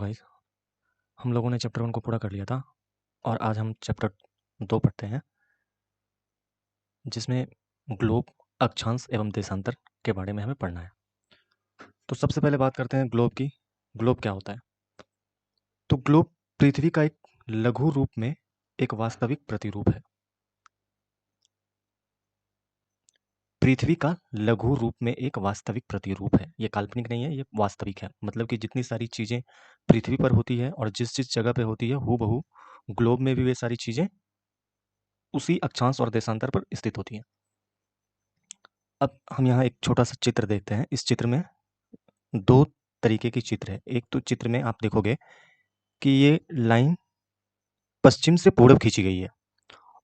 Guys, हम लोगों ने चैप्टर 1 को पूरा कर लिया था और आज हम चैप्टर 2 पढ़ते हैं, जिसमें ग्लोब, अक्षांश एवं देशांतर के बारे में हमें पढ़ना है। तो सबसे पहले बात करते हैं ग्लोब की। ग्लोब क्या होता है? तो ग्लोब पृथ्वी का एक लघु रूप में एक वास्तविक प्रतिरूप है। पृथ्वी का लघु रूप में एक वास्तविक प्रतिरूप है। ये काल्पनिक नहीं है, ये वास्तविक है। मतलब कि जितनी सारी चीज़ें पृथ्वी पर होती है और जिस जगह पे होती है, हूबहू ग्लोब में भी वे सारी चीज़ें उसी अक्षांश और देशांतर पर स्थित होती हैं। अब हम यहाँ एक छोटा सा चित्र देखते हैं। इस चित्र में 2 तरीके की चित्र है। एक तो चित्र में आप देखोगे कि ये लाइन पश्चिम से पूरब खींची गई है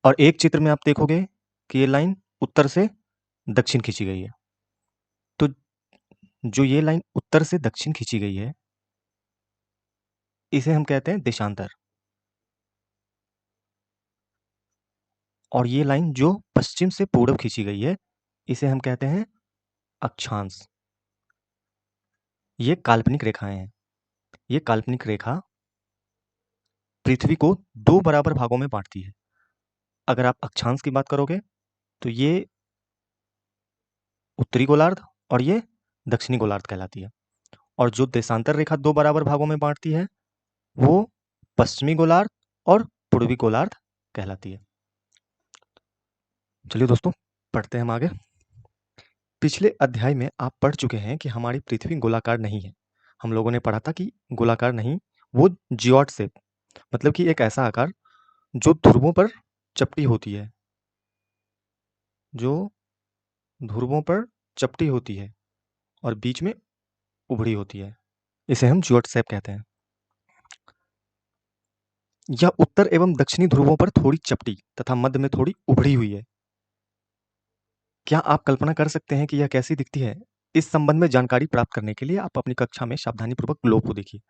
और एक चित्र में आप देखोगे कि ये लाइन उत्तर से दक्षिण खींची गई है। तो जो ये लाइन उत्तर से दक्षिण खींची गई है, इसे हम कहते हैं देशांतर। और ये लाइन जो पश्चिम से पूरब खींची गई है, इसे हम कहते हैं अक्षांश। ये काल्पनिक रेखाएं हैं। ये काल्पनिक रेखा पृथ्वी को 2 बराबर भागों में बांटती है। अगर आप अक्षांश की बात करोगे तो ये उत्तरी गोलार्ध और ये दक्षिणी गोलार्ध कहलाती है। और जो देशांतर रेखा 2 बराबर भागों में बांटती है, वो पश्चिमी गोलार्ध और पूर्वी गोलार्ध कहलाती है। चलिए दोस्तों, पढ़ते हैं हम आगे। पिछले अध्याय में आप पढ़ चुके हैं कि हमारी पृथ्वी गोलाकार नहीं है। हम लोगों ने पढ़ा था कि गोलाकार नहीं, वो जियोट शेप, मतलब कि एक ऐसा आकार जो ध्रुवों पर चपटी होती है, जो ध्रुवों पर चपटी होती है और बीच में उभड़ी होती है, इसे हम जियोट शेप कहते हैं। यह उत्तर एवं दक्षिणी ध्रुवों पर थोड़ी चपटी तथा मध्य में थोड़ी उभड़ी हुई है। क्या आप कल्पना कर सकते हैं कि यह कैसी दिखती है? इस संबंध में जानकारी प्राप्त करने के लिए आप अपनी कक्षा में सावधानीपूर्वक ग्लोब को देखिए।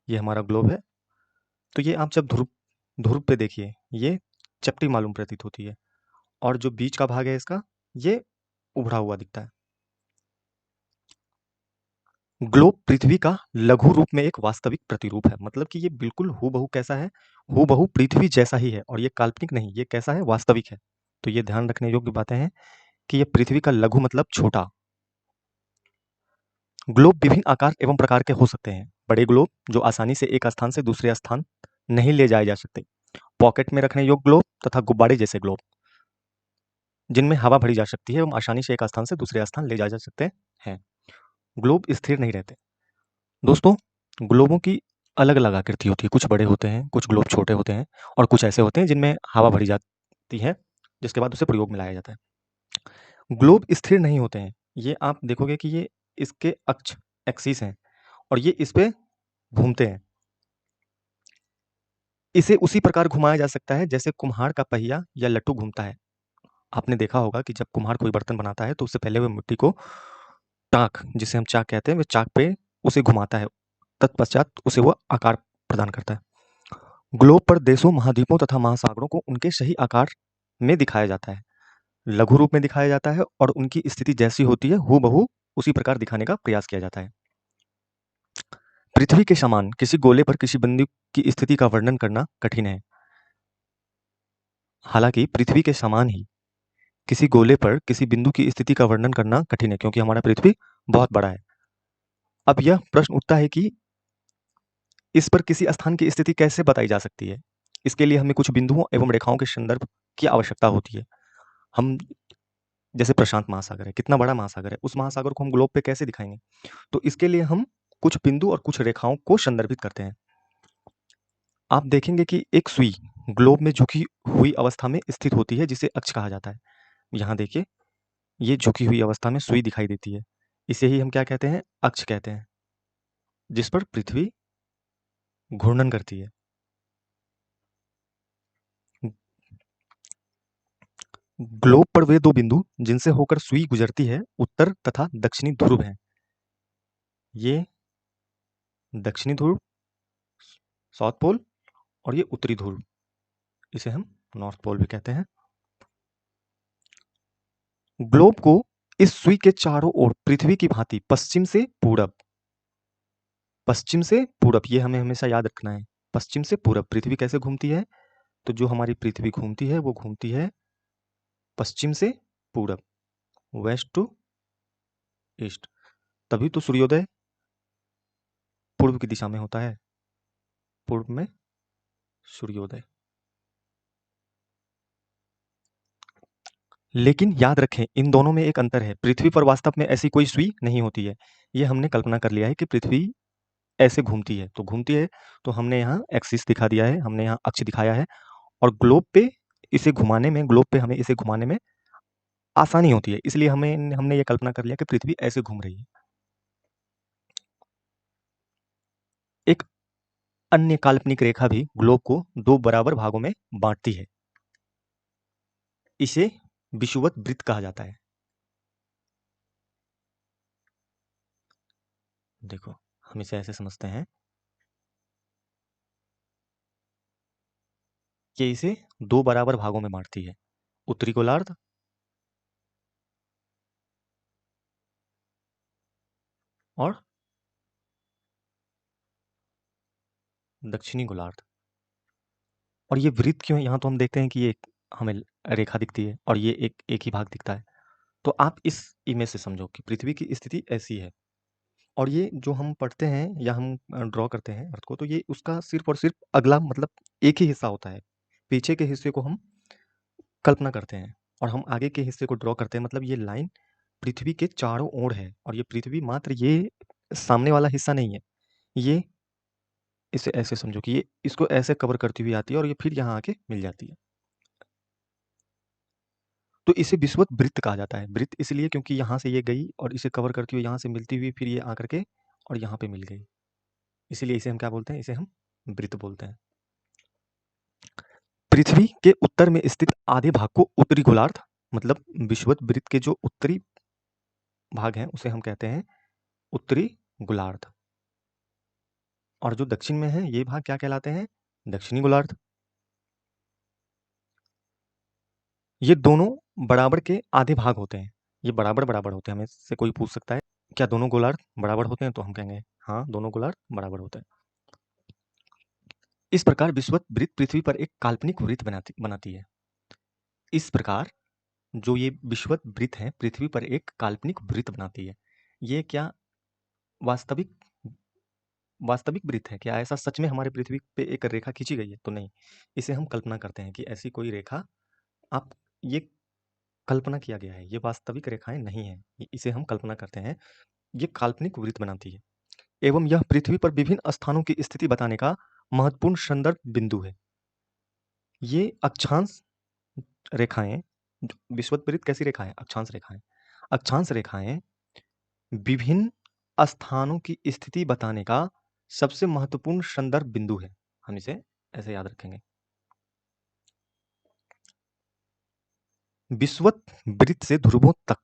ये हमारा ग्लोब है। तो ये आप जब ध्रुव ध्रुव पे देखिए, ये चपटी मालूम प्रतीत होती है और जो बीच का भाग है इसका, ये उभड़ा हुआ दिखता है। ग्लोब पृथ्वी का लघु रूप में एक वास्तविक प्रतिरूप है। मतलब कि ये बिल्कुल हूबहू कैसा है? हूबहू पृथ्वी जैसा ही है और ये काल्पनिक नहीं, ये कैसा है? वास्तविक है। तो ये ध्यान रखने योग्य बातें हैं कि ये पृथ्वी का लघु मतलब छोटा। ग्लोब विभिन्न आकार एवं प्रकार के हो सकते हैं। बड़े ग्लोब जो आसानी से एक स्थान से दूसरे स्थान नहीं ले जाए जा सकते, पॉकेट में रखने योग्य ग्लोब तथा गुब्बारे जैसे ग्लोब जिनमें हवा भरी जा सकती है एवं आसानी से एक स्थान से दूसरे स्थान ले जाए जा सकते हैं। ग्लोब स्थिर नहीं रहते। दोस्तों, ग्लोबों की अलग-अलग आकृति होती है। कुछ बड़े होते हैं, कुछ ग्लोब छोटे होते हैं और कुछ ऐसे होते हैं जिनमें हवा भरी जाती है, जिसके बाद उसे प्रयोग में लाया जाता है। ग्लोब स्थिर नहीं होते हैं। ये आप देखोगे कि ये इसके अक्ष एक्सिस हैं और ये इस पे घूमते हैं। इसे उसी प्रकार घुमाया जा सकता है जैसे कुम्हार का पहिया या लट्टू घूमता है। आपने देखा होगा कि जब कुम्हार कोई बर्तन बनाता है तो उससे पहले वो मिट्टी को टाँक, जिसे हम चाक कहते हैं, वो चाक पे उसे घुमाता है। तत्पश्चात उसे वो आकार प्रदान करता है। ग्लोब पर देशों, महाद्वीपों तथा महासागरों को उनके सही आकार में दिखाया जाता है। लघु रूप में दिखाया जाता है और उनकी स्थिति जैसी होती है, हूबहू उसी प्रकार दिखाने का प्रयास किया जाता है। पृथ्वी के समान किसी गोले पर किसी बिंदु की स्थिति का वर्णन करना कठिन है। हालांकि पृथ्वी के समान ही किसी गोले पर किसी बिंदु की स्थिति का वर्णन करना कठिन है, क्योंकि हमारा पृथ्वी बहुत बड़ा है। अब यह प्रश्न उठता है कि इस पर किसी स्थान की स्थिति कैसे बताई जा सकती है? इसके लिए हमें कुछ बिंदुओं एवं रेखाओं के संदर्भ की आवश्यकता होती है। हम जैसे प्रशांत महासागर है, कितना बड़ा महासागर है, उस महासागर को हम ग्लोब पे कैसे दिखाएंगे? तो इसके लिए हम कुछ बिंदु और कुछ रेखाओं को संदर्भित करते हैं। आप देखेंगे कि एक सुई ग्लोब में झुकी हुई अवस्था में स्थित होती है, जिसे अक्ष कहा जाता है। यहाँ देखिए, ये झुकी हुई अवस्था में सुई दिखाई देती है। इसे ही हम क्या कहते हैं? अक्ष कहते हैं, जिस पर पृथ्वी घूर्णन करती है। ग्लोब पर वे 2 बिंदु जिनसे होकर सुई गुजरती है, उत्तर तथा दक्षिणी ध्रुव हैं। ये दक्षिणी ध्रुव, साउथ पोल, और ये उत्तरी ध्रुव, इसे हम नॉर्थ पोल भी कहते हैं। ग्लोब को इस सुई के चारों ओर पृथ्वी की भांति पश्चिम से पूरब पश्चिम से पूरब, ये हमें हमेशा याद रखना है। पश्चिम से पूरब पृथ्वी कैसे घूमती है? तो जो हमारी पृथ्वी घूमती है वो घूमती है पश्चिम से पूरब, वेस्ट टू ईस्ट। तभी तो सूर्योदय पूर्व की दिशा में होता है, पूर्व में सूर्योदय। लेकिन याद रखें इन दोनों में एक अंतर है, पृथ्वी पर वास्तव में ऐसी कोई सुई नहीं होती है। ये हमने कल्पना कर लिया है कि पृथ्वी ऐसे घूमती है, तो घूमती है तो हमने यहाँ एक्सिस दिखा दिया है, हमने यहाँ अक्ष दिखाया है, और ग्लोब पे इसे घुमाने में, ग्लोब पे हमें इसे घुमाने में आसानी होती है, इसलिए हमने ये कल्पना कर लिया कि पृथ्वी ऐसे घूम रही है। एक अन्य काल्पनिक रेखा भी ग्लोब को दो बराबर भागों में बांटती है, इसे विषुवत वृत्त कहा जाता है। देखो हम इसे ऐसे समझते हैं कि इसे दो बराबर भागों में बांटती है, उत्तरी गोलार्ध और दक्षिणी गोलार्ध। और ये वृत्त क्यों है? यहाँ तो हम देखते हैं कि ये हमें रेखा दिखती है और ये एक ही भाग दिखता है। तो आप इस इमेज से समझो कि पृथ्वी की स्थिति ऐसी है, और ये जो हम पढ़ते हैं या हम ड्रॉ करते हैं अर्थ को, तो ये उसका सिर्फ और सिर्फ अगला मतलब एक ही हिस्सा होता है। पीछे के हिस्से को हम कल्पना करते हैं और हम आगे के हिस्से को ड्रॉ करते हैं, मतलब ये लाइन पृथ्वी के चारों ओर है, और ये पृथ्वी मात्र ये सामने वाला हिस्सा नहीं है, ये इसे ऐसे समझो कि ये इसको ऐसे कवर करती हुई आती है और ये फिर यहाँ आके मिल जाती है। तो इसे विषुवत वृत्त कहा जाता है। वृत्त इसलिए क्योंकि यहाँ से ये गई और इसे कवर करती हुई यहाँ से मिलती हुई फिर ये आकर के और यहाँ पे मिल गई, इसीलिए इसे हम क्या बोलते हैं? इसे हम वृत्त बोलते हैं। पृथ्वी के उत्तर में स्थित आधे भाग को उत्तरी गोलार्ध, मतलब विषुवत वृत्त के जो उत्तरी भाग हैं उसे हम कहते हैं उत्तरी गोलार्ध, और जो दक्षिण में है ये भाग क्या कहलाते हैं? दक्षिणी गोलार्ध। ये दोनों बराबर के आधे भाग होते हैं, ये बराबर बराबर होते हैं। हमें से कोई पूछ सकता है क्या दोनों गोलार्ध बराबर होते हैं? तो हम कहेंगे हाँ, दोनों गोलार्ध बराबर होते हैं। इस प्रकार विषुवत वृत्त पृथ्वी पर एक काल्पनिक वृत्त बनाती है। इस प्रकार जो ये विषुवत वृत्त है पृथ्वी पर एक काल्पनिक वृत्त बनाती है। ये क्या वास्तविक वास्तविक वृत्त है? क्या ऐसा सच में हमारे पृथ्वी पे एक रेखा खींची गई है? तो नहीं, इसे हम कल्पना करते हैं कि ऐसी कोई रेखा, आप ये कल्पना किया गया है, ये वास्तविक रेखाएं नहीं है, इसे हम कल्पना करते हैं, ये काल्पनिक वृत्त बनाती है, एवं यह पृथ्वी पर विभिन्न स्थानों की स्थिति बताने का महत्वपूर्ण संदर्भ बिंदु है। ये अक्षांश रेखाएं, विषुवत वृत्त कैसी रेखा है? अक्षांश रेखाएं। अक्षांश रेखाएं विभिन्न स्थानों की स्थिति बताने का सबसे महत्वपूर्ण संदर्भ बिंदु है। हम इसे ऐसे याद रखेंगे। विषुवत वृत्त से ध्रुवों तक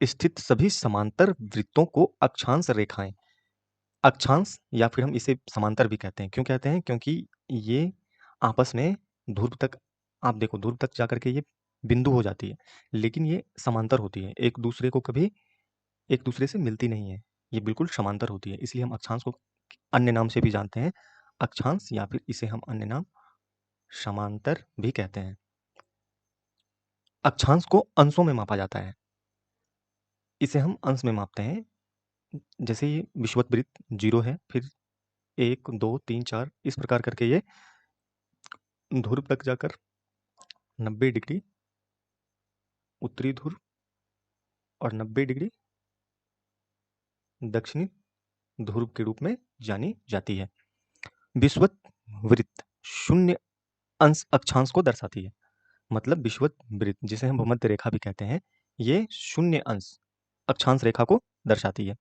स्थित सभी समांतर वृत्तों को अक्षांश रेखाएं, अक्षांश या फिर हम इसे समांतर भी कहते हैं। क्यों कहते हैं? क्योंकि ये आपस में ध्रुव तक, आप देखो ध्रुव तक जाकर के ये बिंदु हो जाती है, लेकिन ये समांतर होती है, एक दूसरे को कभी एक दूसरे से मिलती नहीं है, ये बिल्कुल समांतर होती है, इसलिए हम अक्षांश को अन्य नाम से भी जानते हैं, अक्षांश, या फिर इसे हम अन्य नाम समांतर भी कहते हैं। अक्षांश को अंशों में मापा जाता है, इसे हम अंश में मापते हैं। जैसे ये विषुवत वृत्त 0 है, फिर 1 2 3 4 इस प्रकार करके ये ध्रुव तक जाकर 90 डिग्री उत्तरी ध्रुव और 90 डिग्री दक्षिणी ध्रुव के रूप में जानी जाती है। विषुवत वृत्त शून्य अंश अक्षांश को दर्शाती है, मतलब विषुवत वृत्त जिसे हम भूमध्य रेखा भी कहते हैं, ये शून्य अंश अक्षांश रेखा को दर्शाती है।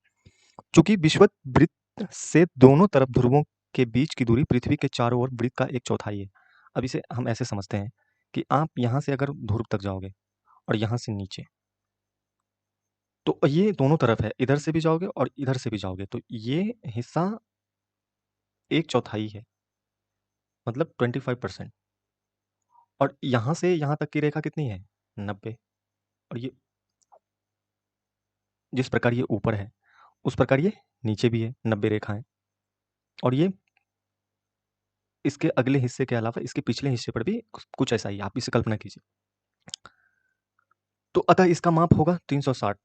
चूंकि विषुवत वृत्त से दोनों तरफ ध्रुवों के बीच की दूरी पृथ्वी के चारों ओर वृत्त का 1/4 है। अब इसे हम ऐसे समझते हैं कि आप यहाँ से अगर ध्रुव तक जाओगे और यहाँ से नीचे, तो ये दोनों तरफ है, इधर से भी जाओगे और इधर से भी जाओगे, तो ये हिस्सा 1/4 है, मतलब 25%। और यहाँ से यहाँ तक की रेखा कितनी है? 90। और ये जिस प्रकार ये ऊपर है उस प्रकार ये नीचे भी है, 90 रेखाएं। और ये इसके अगले हिस्से के अलावा इसके पिछले हिस्से पर भी कुछ ऐसा ही, आप इसे कल्पना कीजिए। तो अतः इसका माप होगा 360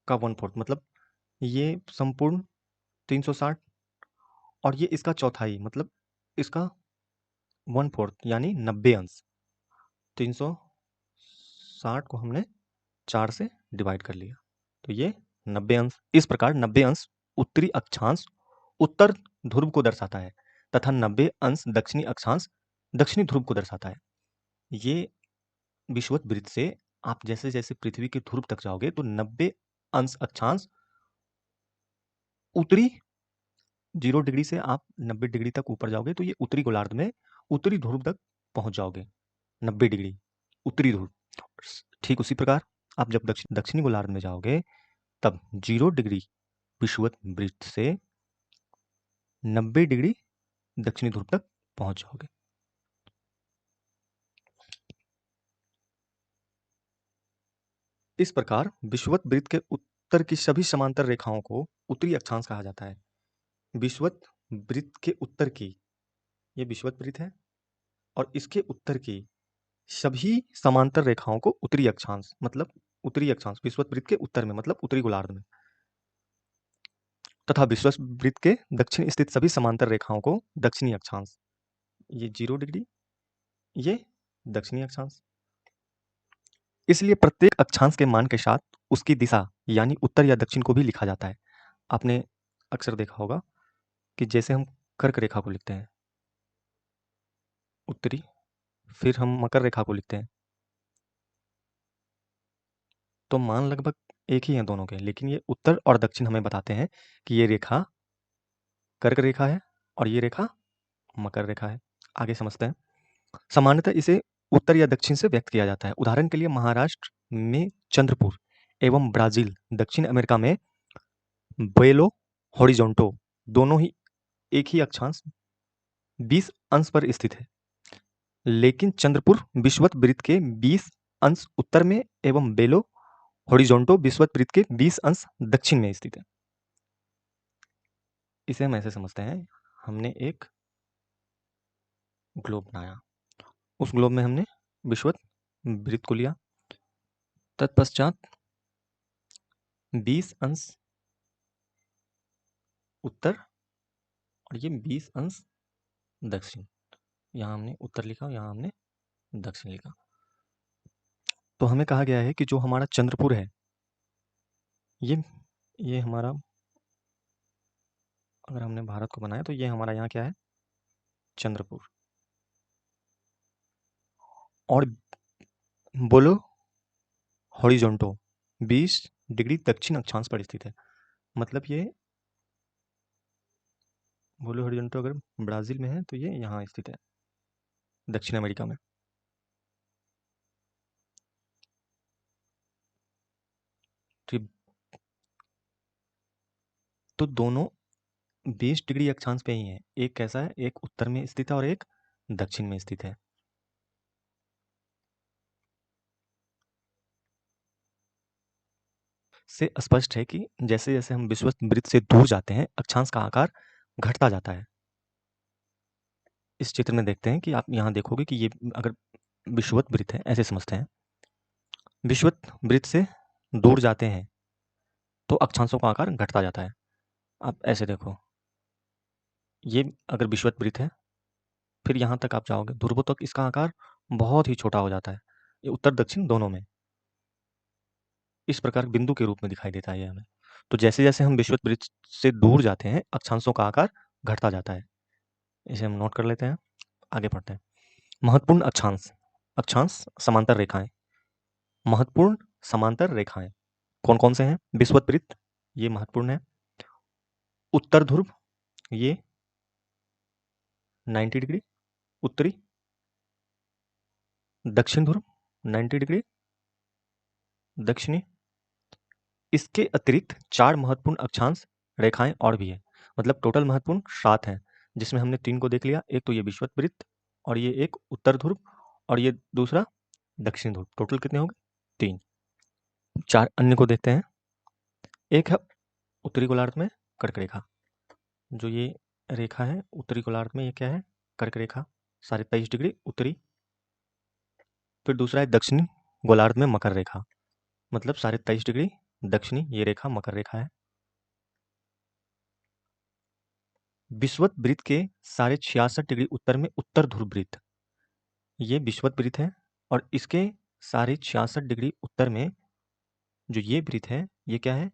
का 1/4, मतलब ये संपूर्ण 360 और ये इसका चौथाई, मतलब इसका 1/4 यानी 90 अंश। 360 को हमने 4 से डिवाइड कर लिया, तो ये 90 अंश। इस प्रकार 90 अंश उत्तरी अक्षांश उत्तर ध्रुव को दर्शाता है तथा 90 अंश दक्षिणी अक्षांश दक्षिणी ध्रुव को दर्शाता है। ये विषुवत वृत्त से आप जैसे जैसे पृथ्वी के ध्रुव तक जाओगे तो 90 अंश अक्षांश उत्तरी 0 डिग्री से आप 90 डिग्री तक ऊपर जाओगे तो ये उत्तरी गोलार्ध में उत्तरी ध्रुव तक पहुंच जाओगे, 90 डिग्री उत्तरी ध्रुव। ठीक उसी प्रकार आप जब दक्षिणी गोलार्ध में जाओगे तब 0 डिग्री विषुवत वृत्त से 90 डिग्री दक्षिणी ध्रुव तक पहुंच जाओगे। इस प्रकार विषुवत वृत्त के उत्तर की सभी समांतर रेखाओं को उत्तरी अक्षांश कहा जाता है। विषुवत वृत्त के उत्तर की, ये विषुवत वृत्त है और इसके उत्तर की सभी समांतर रेखाओं को उत्तरी अक्षांश, मतलब उत्तरी अक्षांश विषुवत वृत्त के उत्तर में, मतलब उत्तरी गोलार्ध में, तथा विषुवत वृत्त के दक्षिण स्थित सभी समांतर रेखाओं को दक्षिणी अक्षांश। ये 0 डिग्री, ये दक्षिणी अक्षांश। इसलिए प्रत्येक अक्षांश के मान के साथ उसकी दिशा यानी उत्तर या दक्षिण को भी लिखा जाता है। आपने अक्सर देखा होगा कि जैसे हम कर्क रेखा को लिखते हैं उत्तरी, फिर हम मकर रेखा को लिखते हैं, तो मान लगभग एक ही हैं दोनों के, लेकिन ये उत्तर और दक्षिण हमें बताते हैं कि ये रेखा कर्क रेखा है और ये रेखा मकर रेखा है। आगे समझते हैं। सामान्यतः इसे उत्तर या दक्षिण से व्यक्त किया जाता है। उदाहरण के लिए महाराष्ट्र में चंद्रपुर एवं ब्राजील दक्षिण अमेरिका में बेलो हॉरिजॉन्टो दोनों ही एक ही अक्षांश 20 अंश पर स्थित है, लेकिन चंद्रपुर विषुवत वृत्त के 20 अंश उत्तर में एवं बेलो हॉरिजॉन्टो विषुवत वृत्त के 20 अंश दक्षिण में स्थित है। इसे हम ऐसे समझते हैं, हमने एक ग्लोब बनाया, उस ग्लोब में हमने विषुवत वृत्त को लिया, तत्पश्चात 20 अंश उत्तर और ये 20 अंश दक्षिण। यहाँ हमने उत्तर लिखा और यहाँ हमने दक्षिण लिखा। तो हमें कहा गया है कि जो हमारा चंद्रपुर है, ये हमारा, अगर हमने भारत को बनाया तो ये हमारा यहाँ क्या है, चंद्रपुर। और बोलो हॉरिजॉन्टो 20 डिग्री दक्षिण अक्षांश पर स्थित है, मतलब ये बोलो हॉरिजॉन्टो अगर ब्राजील में है तो ये यहाँ स्थित है, दक्षिण अमेरिका में। तो दोनों 20 डिग्री अक्षांश पे ही है, एक कैसा है, एक उत्तर में स्थित है और एक दक्षिण में स्थित है। से स्पष्ट है कि जैसे जैसे हम विषुवत वृत्त से दूर जाते हैं अक्षांश का आकार घटता जाता है। इस चित्र में देखते हैं कि आप यहाँ देखोगे कि ये अगर विषुवत वृत्त है, ऐसे समझते हैं, विषुवत वृत्त से दूर जाते हैं तो अक्षांशों का आकार घटता जाता है। आप ऐसे देखो, ये अगर विषुवत वृत्त है, फिर यहाँ तक आप जाओगे ध्रुवों तक, इसका आकार बहुत ही छोटा हो जाता है, ये उत्तर दक्षिण दोनों में इस प्रकार बिंदु के रूप में दिखाई देता है ये हमें। तो जैसे जैसे हम विषुवत वृत्त से दूर जाते हैं अक्षांशों का आकार घटता जाता है। इसे हम नोट कर लेते हैं, आगे पढ़ते हैं। महत्वपूर्ण अक्षांश, अक्षांश समांतर रेखाएं, महत्वपूर्ण समांतर रेखाएं कौन कौन से हैं? विषुवत वृत्त, ये महत्वपूर्ण है। उत्तर ध्रुव, ये 90 डिग्री उत्तरी। दक्षिण ध्रुव 90 डिग्री दक्षिणी। इसके अतिरिक्त 4 महत्वपूर्ण अक्षांश रेखाएं और भी है, मतलब टोटल महत्वपूर्ण 7 हैं, जिसमें हमने 3 को देख लिया। एक तो ये विषुवत वृत्त और ये एक उत्तर ध्रुव और ये दूसरा दक्षिण ध्रुव। टोटल कितने हो गए? 3। 4 अन्य को देखते हैं। एक है उत्तरी गोलार्ध में कर्क रेखा, जो ये रेखा है उत्तरी गोलार्ध में, ये क्या है? कर्क रेखा 23.5 डिग्री उत्तरी। फिर दूसरा है दक्षिणी गोलार्ध में मकर रेखा, मतलब 23.5 डिग्री दक्षिणी, ये रेखा मकर रेखा है। विषुवत वृत्त के 66.5 डिग्री उत्तर में उत्तर ध्रुव वृत्त, ये विषुवत वृत्त है। और इसके 66.5 डिग्री उत्तर में जो ये वृत्त है, ये क्या है?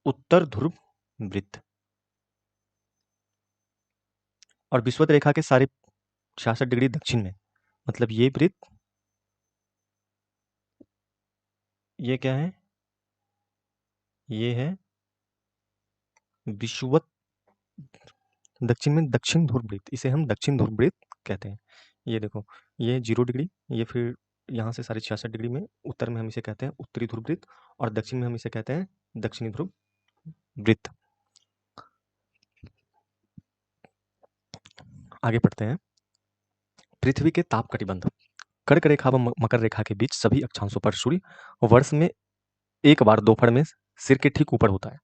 उत्तर ध्रुव वृत्त। और विषुवत रेखा के 66.5 डिग्री दक्षिण में, मतलब ये वृत्त, ये क्या है? ये है विषुवत दक्षिण में दक्षिण ध्रुव वृत्त, इसे हम दक्षिण ध्रुव वृत्त कहते हैं। ये देखो, ये 0 डिग्री, ये फिर यहाँ से 66.5 डिग्री में उत्तर में हम इसे कहते हैं उत्तरी ध्रुव वृत्त, और दक्षिण में हम इसे कहते हैं दक्षिणी ध्रुव वृत्त। आगे पढ़ते हैं। पृथ्वी के ताप कटिबंध। कर्क रेखा व मकर रेखा के बीच सभी अक्षांशों पर सूर्य वर्ष में एक बार दोपहर में सिर के ठीक ऊपर होता है।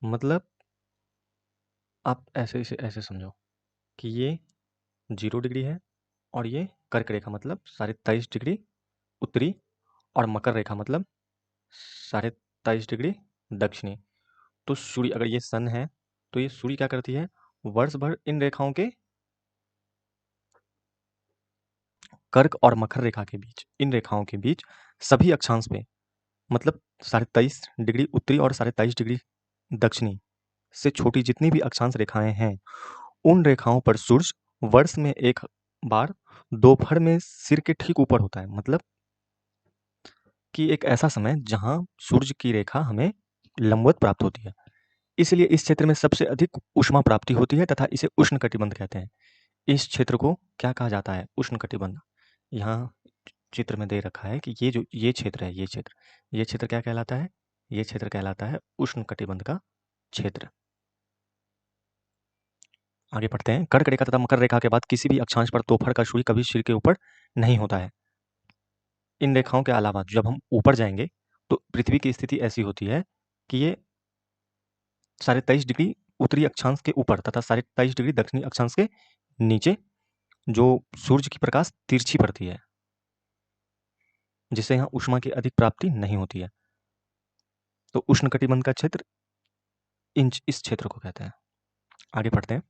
मतलब आप इसे ऐसे समझो कि ये 0 डिग्री है और ये कर्क रेखा मतलब 23.5 डिग्री उत्तरी, और मकर रेखा मतलब 23.5 डिग्री दक्षिणी। तो सूर्य, अगर ये सन है तो ये सूर्य क्या करती है? वर्ष भर इन रेखाओं के, कर्क और मकर रेखा के बीच, इन रेखाओं के बीच सभी अक्षांश पे, मतलब 23.5 डिग्री उत्तरी और 23.5 डिग्री दक्षिणी से छोटी जितनी भी अक्षांश रेखाएं हैं, उन रेखाओं पर सूर्य वर्ष में एक बार दोपहर में सिर के ठीक ऊपर होता है। मतलब कि एक ऐसा समय जहां सूर्य की रेखा हमें लंबवत प्राप्त होती है। इसलिए इस क्षेत्र में सबसे अधिक ऊष्मा प्राप्ति होती है तथा इसे उष्ण कटिबंध कहते हैं। इस क्षेत्र को क्या कहा जाता है? उष्ण कटिबंध। यहाँ चित्र में दे रखा है कि ये क्षेत्र है, ये क्षेत्र क्या कहलाता है? ये क्षेत्र कहलाता है उष्ण कटिबंध का क्षेत्र। आगे पढ़ते हैं। कर्क रेखा तथा मकर रेखा के बाद किसी भी अक्षांश पर दोपहर का सूर्य कभी सिर के ऊपर नहीं होता है। इन रेखाओं के अलावा जब हम ऊपर जाएंगे तो पृथ्वी की स्थिति ऐसी होती है कि ये 23.5 डिग्री उत्तरी अक्षांश के ऊपर तथा 23.5 डिग्री दक्षिणी अक्षांश के नीचे जो सूर्य की प्रकाश तिरछी पड़ती है, जिससे यहाँ ऊष्मा की अधिक प्राप्ति नहीं होती है। तो उष्ण कटिबंध का क्षेत्र इस क्षेत्र को कहते हैं। आगे पढ़ते हैं।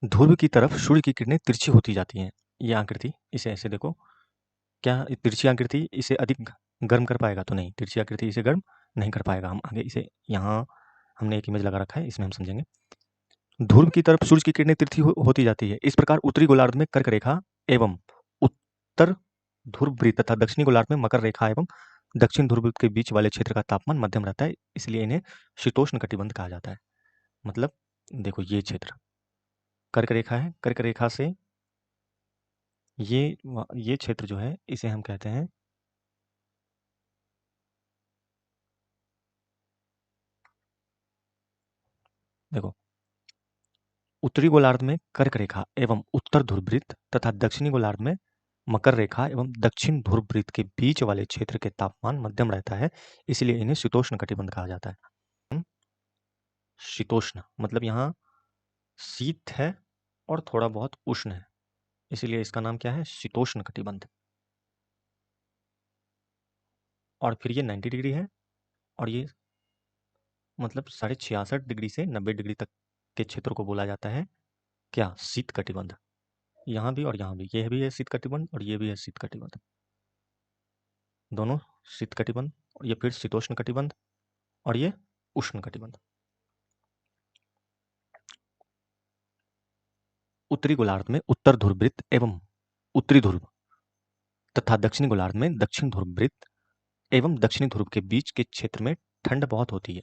ध्रुव की तरफ सूर्य की किरणें तिरछी होती जाती हैं। ये आकृति, इसे ऐसे देखो, क्या तिरछी आकृति इसे अधिक गर्म कर पाएगा? तो नहीं, तिरछी आकृति इसे गर्म नहीं कर पाएगा। हम आगे इसे, यहाँ हमने एक इमेज लगा रखा है, इसमें हम समझेंगे। ध्रुव की तरफ सूर्य की किरणें तिरछी होती जाती है। इस प्रकार उत्तरी गोलार्ध में कर्क रेखा एवं उत्तर ध्रुव वृत्त तथा दक्षिणी गोलार्ध में मकर रेखा एवं दक्षिण ध्रुव वृत्त के बीच वाले क्षेत्र का तापमान मध्यम रहता है, इसलिए इन्हें शीतोष्ण कटिबंध कहा जाता है। मतलब देखो, ये क्षेत्र कर्क रेखा है, कर्क रेखा से ये क्षेत्र जो है इसे हम कहते हैं देखो, उत्तरी गोलार्ध में कर्क रेखा एवं उत्तर ध्रुव वृत्त तथा दक्षिणी गोलार्ध में मकर रेखा एवं दक्षिण ध्रुव वृत्त के बीच वाले क्षेत्र के तापमान मध्यम रहता है, इसलिए इन्हें शीतोष्ण कटिबंध कहा जाता है। शीतोष्ण मतलब यहाँ शीत है और थोड़ा बहुत उष्ण है, इसलिए इसका नाम क्या है? शीतोष्ण कटिबंध। और फिर ये 90 डिग्री है, और ये मतलब 66.5 डिग्री से 90 डिग्री तक के क्षेत्र को बोला जाता है क्या? शीत कटिबंध। यहाँ भी और यहाँ भी, ये भी है शीत कटिबंध और ये भी है शीत कटिबंध, दोनों शीत कटिबंध। और ये फिर शीतोष्ण कटिबंध और ये उष्ण कटिबंध। उत्तरी गोलार्ध में उत्तर ध्रुव वृत्त एवं उत्तरी ध्रुव तथा दक्षिणी गोलार्ध में दक्षिण ध्रुव वृत्त एवं दक्षिणी ध्रुव के बीच के क्षेत्र में ठंड बहुत होती है,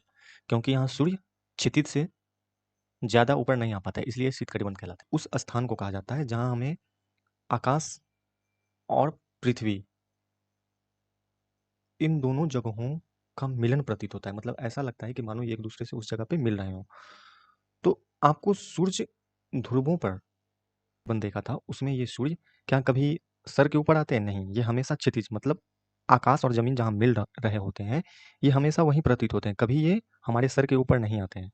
क्योंकि यहाँ सूर्य क्षितिज से ज्यादा ऊपर नहीं आ पाता है, इसलिए शीत कटिबंध कहलाता है। उस स्थान को कहा जाता है जहां हमें आकाश और पृथ्वी, इन दोनों जगहों का मिलन प्रतीत होता है। मतलब ऐसा लगता है कि मानो ये एक दूसरे से उस जगह पे मिल रहे हो। तो आपको सूर्य ध्रुवों पर बन देखा था, उसमें ये सूर्य क्या कभी सर के ऊपर आते हैं? नहीं, ये हमेशा क्षितिज, मतलब आकाश और जमीन जहां मिल रहे होते हैं, ये हमेशा वहीं प्रतीत होते हैं, कभी ये हमारे सर के ऊपर नहीं आते हैं।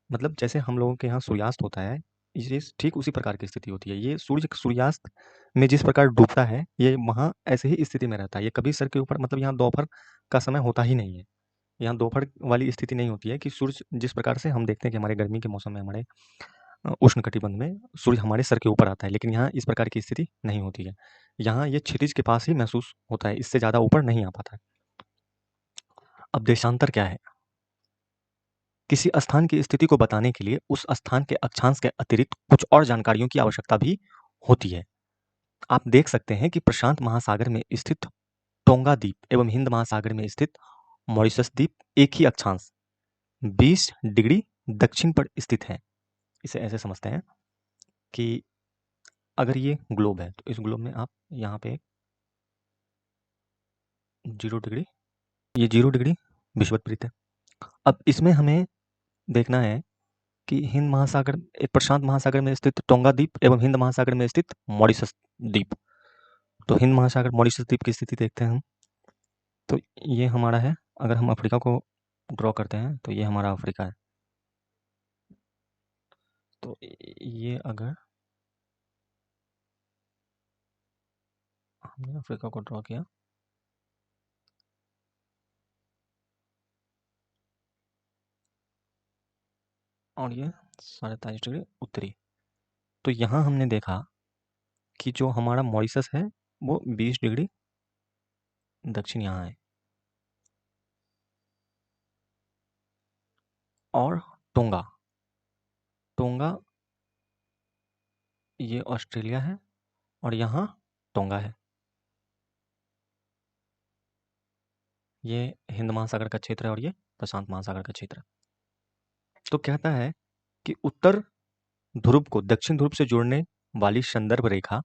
मतलब जैसे हम लोगों के यहाँ सूर्यास्त होता है, ये ठीक उसी प्रकार की स्थिति होती है। ये सूर्यास्त में जिस प्रकार डूबता है, ये वहाँ ऐसे ही स्थिति में रहता है। ये कभी सर के ऊपर, मतलब यहाँ दोपहर का समय होता ही नहीं है। यहाँ दोपहर वाली स्थिति नहीं होती है कि सूर्य जिस प्रकार से हम देखते हैं कि हमारे गर्मी के मौसम में, हमारे उष्णकटिबंध में सूर्य हमारे सर के ऊपर आता है, लेकिन यहाँ इस प्रकार की स्थिति नहीं होती है। यहाँ ये क्षितिज के पास ही महसूस होता है, इससे ज़्यादा ऊपर नहीं आ पाता है। अब देशांतर क्या है? किसी स्थान की स्थिति को बताने के लिए उस स्थान के अक्षांश के अतिरिक्त कुछ और जानकारियों की आवश्यकता भी होती है। आप देख सकते हैं कि प्रशांत महासागर में स्थित टोंगा द्वीप एवं हिंद महासागर में स्थित मॉरिशस द्वीप एक ही अक्षांश 20 डिग्री दक्षिण पर स्थित है। इसे ऐसे समझते हैं कि अगर ये ग्लोब है, तो इस ग्लोब में आप यहाँ पे 0 डिग्री, ये 0 डिग्री विषुवत है। अब इसमें हमें देखना है कि हिंद महासागर, प्रशांत महासागर में स्थित टोंगा द्वीप एवं हिंद महासागर में स्थित मॉरिशस द्वीप। तो हिंद महासागर मॉरिशस द्वीप की स्थिति देखते हैं हम। तो ये हमारा है, अगर हम अफ्रीका को ड्रॉ करते हैं तो ये हमारा अफ्रीका है। तो ये अगर हमने अफ्रीका को ड्रॉ किया, और ये 43.5 डिग्री उत्तरी। तो यहाँ हमने देखा कि जो हमारा मॉरिशस है वो 20 डिग्री दक्षिण यहाँ है, और टोंगा टोंगा ये ऑस्ट्रेलिया है, और यहाँ टोंगा है, ये हिंद महासागर का क्षेत्र है, और ये प्रशांत महासागर का क्षेत्र है। तो कहता है कि उत्तर ध्रुव को दक्षिण ध्रुव से जोड़ने वाली संदर्भ रेखा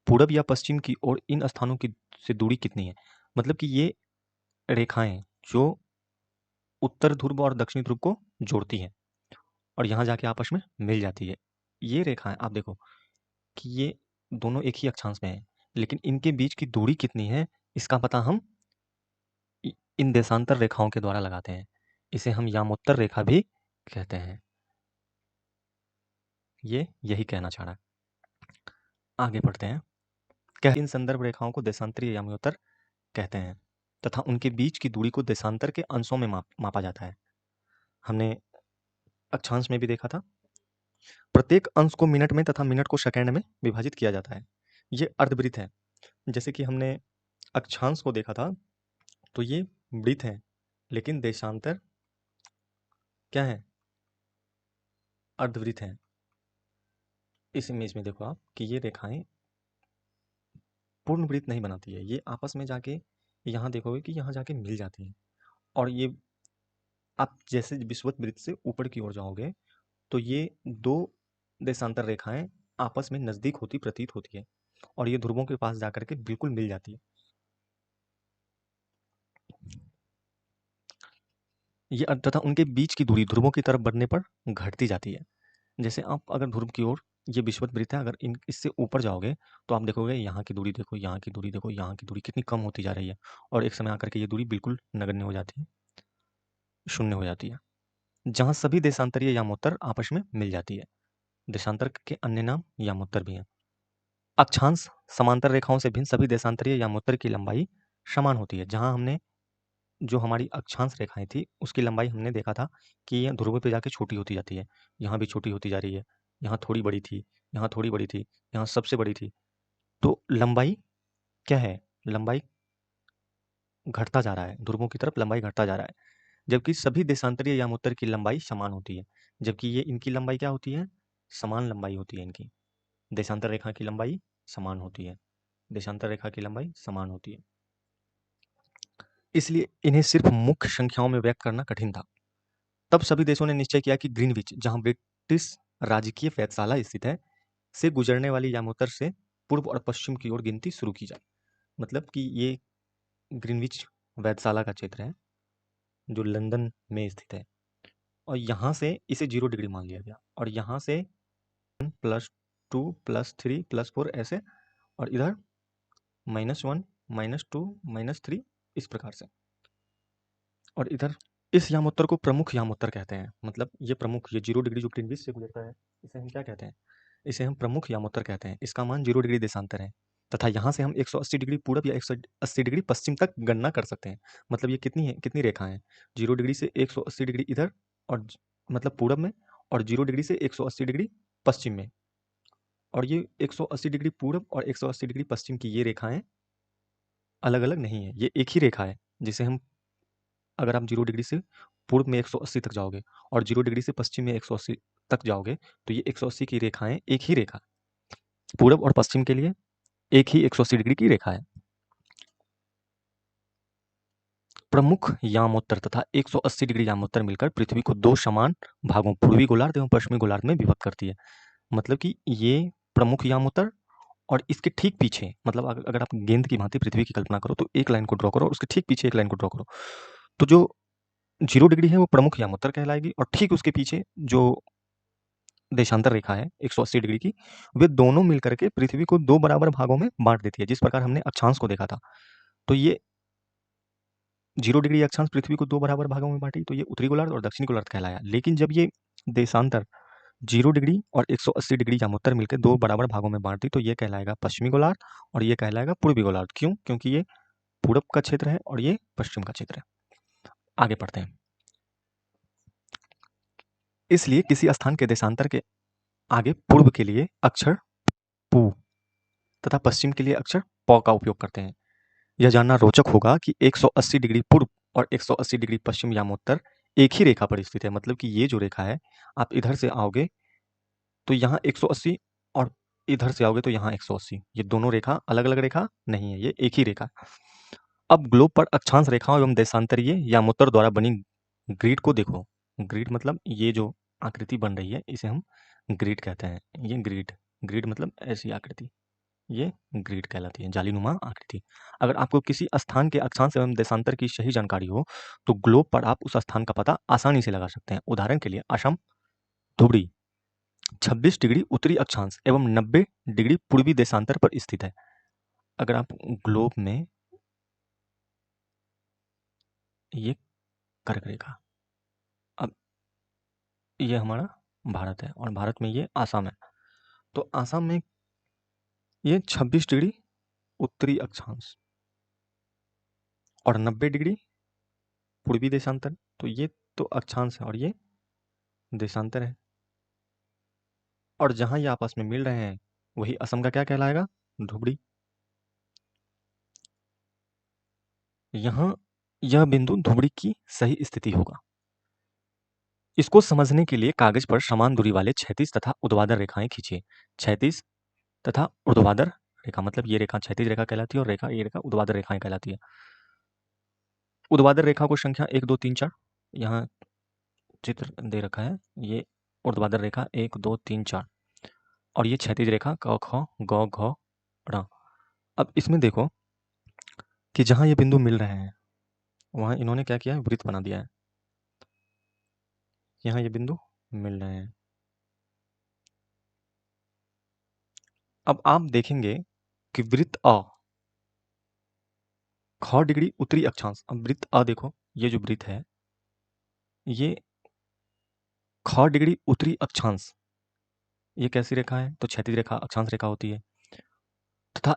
पूरब या पश्चिम की ओर इन स्थानों की से दूरी कितनी है। मतलब कि ये रेखाएं जो उत्तर ध्रुव और दक्षिण ध्रुव को जोड़ती हैं और यहाँ जाके आपस में मिल जाती है, ये रेखाएं आप देखो कि ये दोनों एक ही अक्षांश में है, लेकिन इनके बीच की दूरी कितनी है इसका पता हम इन देशांतर रेखाओं के द्वारा लगाते हैं। इसे हम यामोत्तर रेखा भी कहते हैं। ये यही कहना चाह रहा है। आगे बढ़ते हैं। क्या इन संदर्भ रेखाओं को देशांतरीय यामोत्तर कहते हैं तथा उनके बीच की दूरी को देशांतर के अंशों में मापा जाता है। हमने अक्षांश में भी देखा था। प्रत्येक अंश को मिनट में तथा मिनट को सेकंड में विभाजित किया जाता है। ये अर्धवृत्त है। जैसे कि हमने अक्षांश को देखा था, तो ये वृत्त है, लेकिन देशांतर क्या है? अर्धवृत्त है। इस इमेज में देखो आप कि ये रेखाएं पूर्ण वृत्त नहीं बनाती है, ये आपस में जाके यहाँ देखोगे कि यहाँ जाके मिल जाती है, और ये आप जैसे विषुवत वृत्त से ऊपर की ओर जाओगे तो ये दो देशांतर रेखाएं आपस में नजदीक होती प्रतीत होती है, और ये ध्रुवों के पास जाकर के बिल्कुल मिल जाती है। ये तथा उनके बीच की दूरी ध्रुवों की तरफ बढ़ने पर घटती जाती है। जैसे आप अगर ध्रुव की ओर, ये विषुवत वृत्त है, अगर इन इससे ऊपर जाओगे तो आप देखोगे यहाँ की दूरी देखो, यहाँ की दूरी देखो, यहाँ की दूरी कितनी कम होती जा रही है, और एक समय आकर के ये दूरी बिल्कुल नगण्य हो जाती है, शून्य हो जाती है, जहाँ सभी देशांतरीय यामोत्तर आपस में मिल जाती है। देशांतर के अन्य नाम यामोत्तर भी हैं। अक्षांश समांतर रेखाओं से भिन्न सभी देशांतरीय यामोत्तर की लंबाई समान होती है। जहाँ हमने जो हमारी अक्षांश रेखाएं थी उसकी लंबाई हमने देखा था कि ये ध्रुव पे जाके छोटी होती जाती है, यहाँ भी छोटी होती जा रही है, यहाँ थोड़ी बड़ी थी, यहाँ थोड़ी बड़ी थी, यहाँ सबसे बड़ी थी। तो लंबाई क्या है? लंबाई घटता जा रहा है, ध्रुवों की तरफ लंबाई घटता जा रहा है, जबकि सभी देशांतरीय यामोत्तर की लंबाई समान होती है। जबकि ये इनकी लंबाई क्या होती है? समान लंबाई होती है इनकी। देशांतर रेखा की लंबाई समान होती है, देशांतर रेखा की लंबाई समान होती है। इसलिए इन्हें सिर्फ मुख्य संख्याओं में व्यक्त करना कठिन था। तब सभी देशों ने निश्चय किया कि ग्रीनविच, जहां ब्रिटिश राजकीय वेधशाला स्थित है, से गुजरने वाली यामोत्तर से पूर्व और पश्चिम की ओर गिनती शुरू की जाए। मतलब कि ये ग्रीनविच वेधशाला का क्षेत्र है जो लंदन में स्थित है, और यहाँ से इसे 0 डिग्री मान लिया गया, और यहाँ से +2 +3 +4 ऐसे, और इधर -1 -2 -3 इस प्रकार से, और इधर इस यामोत्तर को प्रमुख यामोत्तर कहते हैं। मतलब ये प्रमुख, ये 0 डिग्री जो ग्रीनविच से गुजरता है, इसे हम क्या कहते हैं? इसे हम प्रमुख यामोत्तर कहते हैं। इसका मान 0 डिग्री देशांतर है तथा यहाँ से हम 180 डिग्री पूरब या 180 डिग्री पश्चिम तक गणना कर सकते हैं। मतलब ये कितनी रेखाएँ हैं? 0 डिग्री से 180 डिग्री इधर और मतलब पूरब में, और 0 डिग्री से 180 डिग्री पश्चिम में। और ये 180 डिग्री पूरब और 180 डिग्री पश्चिम की ये रेखाएँ अलग-अलग नहीं है। ये एक ही रेखा है, जिसे हम, अगर आप 0 डिग्री से पूर्व में 180 तक जाओगे और 0 डिग्री से पश्चिम में 180 तक जाओगे, तो ये 180 की रेखाएँ एक ही रेखा, पूरब और पश्चिम के लिए एक ही 180 डिग्री की रेखा है। प्रमुख यामोत्तर तथा 180 डिग्री यामोत्तर मिलकर पृथ्वी को 2 समान भागों, पूर्वी गोलार्ध एवं पश्चिमी गोलार्ध में विभक्त करती है। मतलब कि ये प्रमुख यामोत्तर और इसके ठीक पीछे, मतलब अगर आप गेंद की भांति पृथ्वी की कल्पना करो, तो एक लाइन को ड्रॉ करो और उसके ठीक पीछे एक लाइन को ड्रॉ करो। तो जो 0 डिग्री है वो प्रमुख यामोत्तर कहलाएगी और ठीक उसके पीछे जो देशांतर रेखा है 180 डिग्री की, वे दोनों मिलकर के पृथ्वी को 2 बराबर भागों में बाँट देती है, जिस प्रकार हमने अक्षांश को देखा था। तो ये 0 डिग्री अक्षांश पृथ्वी को 2 बराबर भागों में बाँटी, तो ये उत्तरी गोलार्ध और दक्षिणी गोलार्ध कहलाया। लेकिन जब ये देशांतर 0 डिग्री और 180 डिग्री यामोत्तर मिलकर 2 बराबर भागों में बाँट दी, तो ये कहलाएगा पश्चिमी गोलार्ध और ये कहलाएगा पूर्वी गोलार्ध। क्यों? क्योंकि ये पूरब का क्षेत्र है और ये पश्चिम का क्षेत्र है। आगे पढ़ते हैं। इसलिए किसी स्थान के देशांतर के आगे पूर्व के लिए अक्षर पू तथा पश्चिम के लिए अक्षर प का उपयोग करते हैं। यह जानना रोचक होगा कि 180 डिग्री पूर्व और 180 डिग्री पश्चिम यामोत्तर एक ही रेखा पर स्थित है। मतलब कि ये जो रेखा है, आप इधर से आओगे तो यहाँ 180 और इधर से आओगे तो यहाँ 180। ये दोनों रेखा अलग-अलग रेखा नहीं है, ये एक ही रेखा। अब ग्लोब पर अक्षांश रेखाओं एवं देशांतरीय यामोत्तर द्वारा बनी ग्रिड को देखो। ग्रिड मतलब ये जो आकृति बन रही है, इसे हम ग्रिड कहते हैं। ये ग्रिड, ग्रिड मतलब ऐसी आकृति, ये ग्रिड कहलाती है, जालीनुमा आकृति। अगर आपको किसी स्थान के अक्षांश एवं देशांतर की सही जानकारी हो, तो ग्लोब पर आप उस स्थान का पता आसानी से लगा सकते हैं। उदाहरण के लिए असम धुबरी 26 डिग्री उत्तरी अक्षांश एवं 90 डिग्री पूर्वी देशांतर पर स्थित है। अगर आप ग्लोब में ये कर्क रेखा, अब ये हमारा भारत है और भारत में ये आसाम है। तो आसाम में ये 26 डिग्री उत्तरी अक्षांश और 90 डिग्री पूर्वी देशांतर, तो ये तो अक्षांश है और ये देशांतर है। और जहाँ ये आपस में मिल रहे हैं, वही असम का क्या कहलाएगा? धुबड़ी। यहाँ यह बिंदु धुबड़ी की सही स्थिति होगा। इसको समझने के लिए कागज पर समान दूरी वाले क्षैतिज तथा ऊर्ध्वाधर रेखाएं खींचिए। क्षैतिज तथा ऊर्ध्वाधर रेखा, मतलब ये रेखा क्षैतिज रेखा कहलाती है और रेखा ये रेखा ऊर्ध्वाधर रेखाएं कहलाती है। ऊर्ध्वाधर रेखा को संख्या 1 2 3 4 यहाँ चित्र दे रखा है। ये ऊर्ध्वाधर रेखा 1 2 3 4 और ये क्षैतिज रेखा क ख ग घ ड़। अब इसमें देखो कि जहाँ ये बिंदु मिल रहे हैं, वहाँ इन्होंने क्या किया है? वृत्त बना दिया है। यहाँ ये बिंदु मिल रहे हैं। अब आप देखेंगे कि वृत्त अ 6 डिग्री उत्तरी अक्षांश। अब वृत्त अ देखो, ये जो वृत्त है, ये 6 डिग्री उत्तरी अक्षांश, ये कैसी रेखा है? तो क्षैतिज रेखा अक्षांश रेखा होती है तथा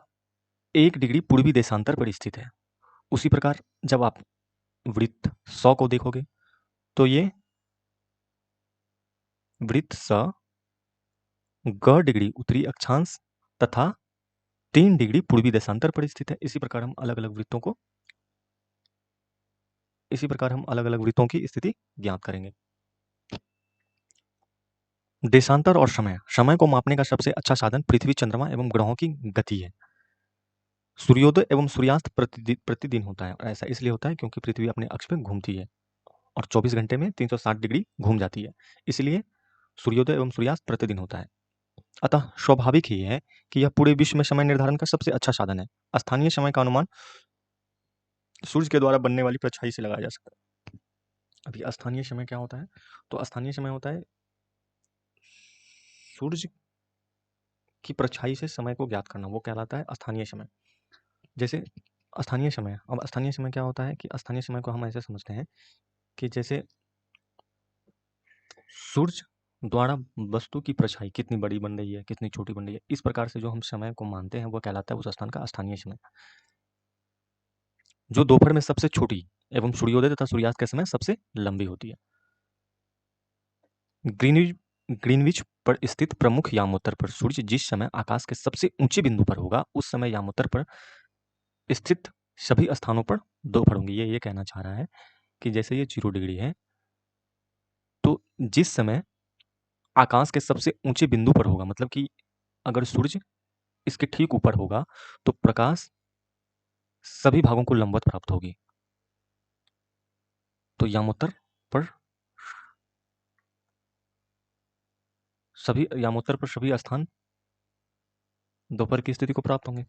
1 डिग्री पूर्वी देशांतर पर स्थित है। उसी प्रकार जब आप वृत्त 100 को देखोगे, तो ये वृत्त स ग डिग्री उत्तरी अक्षांश तथा 3 डिग्री पूर्वी देशांतर पर स्थित है। इसी प्रकार हम अलग-अलग वृत्तों की स्थिति ज्ञात करेंगे। देशांतर और समय। समय को मापने का सबसे अच्छा साधन पृथ्वी, चंद्रमा एवं ग्रहों की गति है। सूर्योदय एवं सूर्यास्त प्रतिदिन होता है और ऐसा इसलिए होता है क्योंकि पृथ्वी अपने अक्ष पे घूमती है और 24 घंटे में 360 डिग्री घूम जाती है। इसलिए सूर्योदय एवं सूर्यास्त प्रतिदिन होता है। अतः स्वाभाविक ही है कि यह पूरे विश्व में समय निर्धारण का सबसे अच्छा साधन है। स्थानीय समय का अनुमान सूर्य के द्वारा बनने वाली परछाई से लगाया जा सकता है। अभी स्थानीय समय क्या होता है? तो स्थानीय समय होता है सूर्य की परछाई से समय को ज्ञात करना, वो कहलाता है स्थानीय समय। जैसे स्थानीय समय, अब स्थानीय समय क्या होता है कि स्थानीय समय को हम ऐसे समझते हैं कि जैसे सूर्य द्वारा वस्तु की परछाई कितनी बड़ी बन रही है, कितनी छोटी बन रही है, इस प्रकार से जो हम समय को मानते हैं, वो कहलाता है उस स्थान का स्थानीय समय। जो दोपहर में सबसे छोटी एवं सूर्योदय तथा सूर्यास्त के समय सबसे लंबी होती है। ग्रीनविच पर स्थित प्रमुख यामोत्तर पर सूर्य जिस समय आकाश के सबसे ऊंचे बिंदु पर होगा, उस समय यामोत्तर पर स्थित सभी स्थानों पर दोपहर होंगी। ये कहना चाह रहा है कि जैसे ये 0 डिग्री है, तो जिस समय आकाश के सबसे ऊंचे बिंदु पर होगा, मतलब कि अगर सूर्य इसके ठीक ऊपर होगा, तो प्रकाश सभी भागों को लंबवत प्राप्त होगी। तो यामोत्तर पर सभी स्थान दोपहर की स्थिति को प्राप्त होंगे।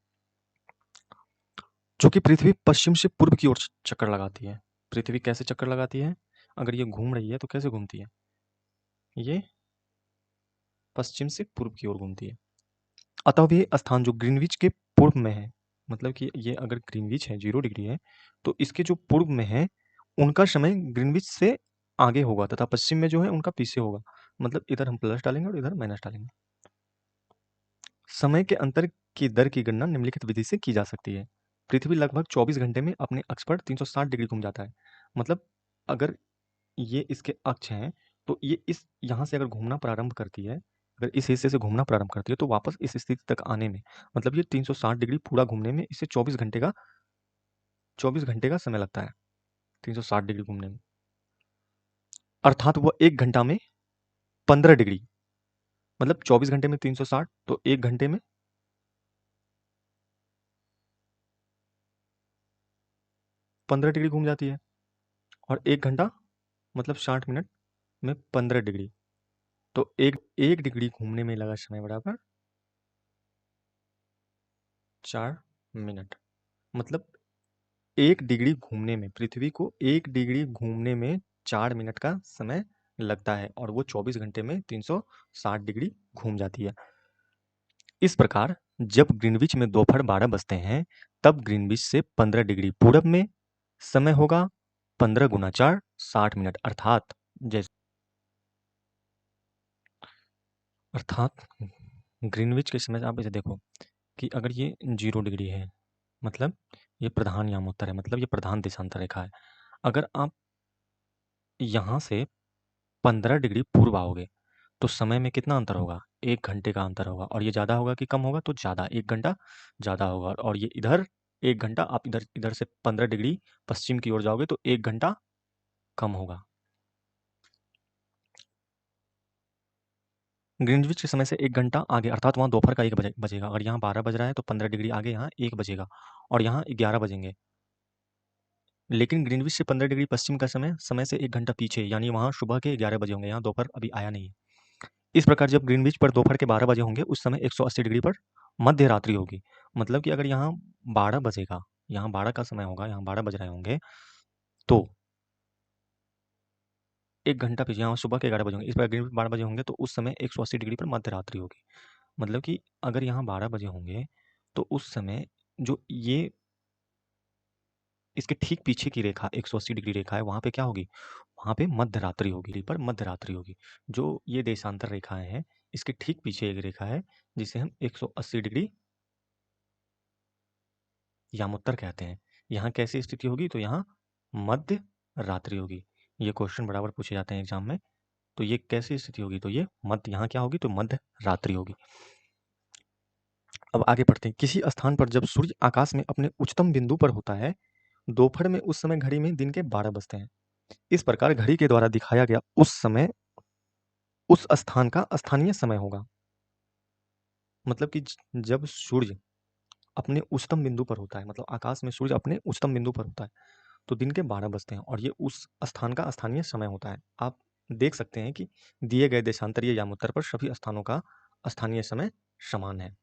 जो कि पृथ्वी पश्चिम से पूर्व की ओर चक्कर लगाती है। पृथ्वी कैसे चक्कर लगाती है? अगर ये घूम रही है तो कैसे घूमती है? ये पश्चिम से पूर्व की ओर घूमती है। अतः ये स्थान जो ग्रीनविच के पूर्व में है, मतलब कि ये अगर ग्रीनविच है 0 डिग्री है, तो इसके जो पूर्व में है, उनका समय ग्रीनविच से आगे होगा तथा पश्चिम में जो है उनका पीछे होगा। मतलब इधर हम प्लस डालेंगे और इधर माइनस डालेंगे। समय के अंतर की दर की गणना निम्नलिखित विधि से की जा सकती है। पृथ्वी लगभग 24 घंटे में अपने अक्ष पर 360 डिग्री घूम जाता है। मतलब अगर ये इसके अक्ष हैं, तो ये इस यहाँ से अगर घूमना प्रारंभ करती है, अगर इस हिस्से से घूमना प्रारंभ करती है, तो वापस इस स्थिति तक आने में, मतलब ये 360 डिग्री पूरा घूमने में इसे 24 घंटे का समय लगता है, 360 डिग्री घूमने में। अर्थात वह 1 घंटा में 15 डिग्री, मतलब 24 घंटे में 360, तो 1 घंटे में 15 डिग्री घूम जाती है, और 1 घंटा मतलब 60 मिनट में 15 डिग्री, तो एक डिग्री घूमने में लगा समय बराबर 4 मिनट। मतलब 1 डिग्री घूमने में, पृथ्वी को 1 डिग्री घूमने में 4 मिनट का समय लगता है, और वो 24 घंटे में 360 डिग्री घूम जाती है। इस प्रकार जब ग्रीनविच में दोपहर 12 बजते हैं, तब ग्रीनविच से 15 डिग्री पूरब में समय होगा 15 गुना 4 60 मिनट, अर्थात ग्रीनविच के समय आप इसे देखो कि अगर ये 0 डिग्री है, मतलब ये प्रधान यामोत्तर है, मतलब ये प्रधान देशांतर रेखा है। अगर आप यहाँ से 15 डिग्री पूर्व आओगे, तो समय में कितना अंतर होगा? 1 घंटे का अंतर होगा, और ये ज़्यादा होगा कि कम होगा? तो ज़्यादा, 1 घंटा ज़्यादा होगा, और ये इधर 1 घंटा, आप इधर से 15 डिग्री पश्चिम की ओर जाओगे तो 1 घंटा कम होगा। ग्रीनविच के समय से 1 घंटा आगे, अर्थात वहाँ दोपहर का 1 बजेगा। अगर यहाँ 12 बज रहा है तो 15 डिग्री आगे यहाँ 1 बजेगा, और यहाँ 11 बजेंगे। लेकिन ग्रीनविच से 15 डिग्री पश्चिम का समय से 1 घंटा पीछे, यानी वहाँ सुबह के 11 बजे होंगे, यहाँ दोपहर अभी आया नहीं है। इस प्रकार जब ग्रीनविच पर दोपहर के 12 बजे होंगे, उस समय 180 डिग्री पर मध्य रात्रि होगी। मतलब कि अगर यहाँ 12 बजेगा, यहाँ 12 का समय होगा, यहाँ 12 बज रहे होंगे, तो 1 घंटा पीछे, यहाँ सुबह के 11 बजे होंगे, इस प्रकार ग्रीनविच 12 बजे होंगे, तो उस समय 180 डिग्री पर मध्य रात्रि होगी। मतलब कि अगर यहाँ 12 बजे होंगे, तो उस समय जो ये इसके ठीक पीछे की रेखा 180 डिग्री रेखा है, वहाँ पे क्या होगी? वहाँ पे मध्य रात्रि होगी, पर मध्य रात्रि होगी। जो ये देशांतर रेखाएं हैं, इसके ठीक पीछे एक रेखा है जिसे हम 180 डिग्री यामोत्तर कहते हैं। यहाँ कैसी स्थिति होगी? तो यहाँ मध्य रात्रि होगी। ये क्वेश्चन बराबर पूछे जाते हैं एग्जाम में। तो ये कैसी स्थिति होगी? तो ये मध्य, यहाँ क्या होगी? तो मध्य रात्रि होगी। अब आगे बढ़ते हैं। किसी स्थान पर जब सूर्य आकाश में अपने उच्चतम बिंदु पर होता है, दोपहर में उस समय घड़ी में दिन के 12 बजते हैं। इस प्रकार घड़ी के द्वारा दिखाया गया उस समय उस स्थान का स्थानीय समय होगा। मतलब कि जब सूर्य अपने उच्चतम बिंदु पर होता है, मतलब आकाश में सूर्य अपने उच्चतम बिंदु पर होता है, तो दिन के 12 बजते हैं, और ये उस स्थान का स्थानीय समय होता है। आप देख सकते हैं कि दिए गए देशांतरीय यामोत्तर पर सभी स्थानों का स्थानीय समय समान है।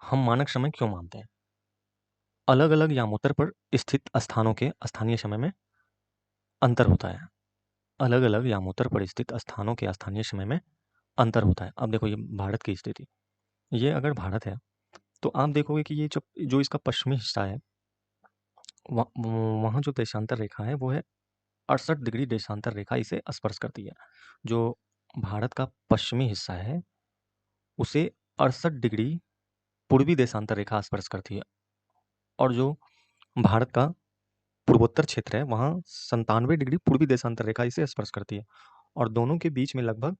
हम मानक समय क्यों मानते हैं? अलग अलग यामोत्तर पर स्थित स्थानों के स्थानीय समय में अंतर होता है। अलग अलग यामोत्तर पर स्थित स्थानों के स्थानीय समय में अंतर होता है। अब देखो ये भारत की स्थिति, ये अगर भारत है, तो आप देखोगे कि ये जो इसका पश्चिमी हिस्सा है, वहाँ जो देशांतर रेखा है वो है 68 डिग्री देशांतर रेखा इसे स्पर्श करती है। जो भारत का पश्चिमी हिस्सा है उसे 68 डिग्री पूर्वी देशांतर रेखा स्पर्श करती है, और जो भारत का पूर्वोत्तर क्षेत्र है वहाँ 97 डिग्री पूर्वी देशांतर रेखा इसे स्पर्श करती है, और दोनों के बीच में लगभग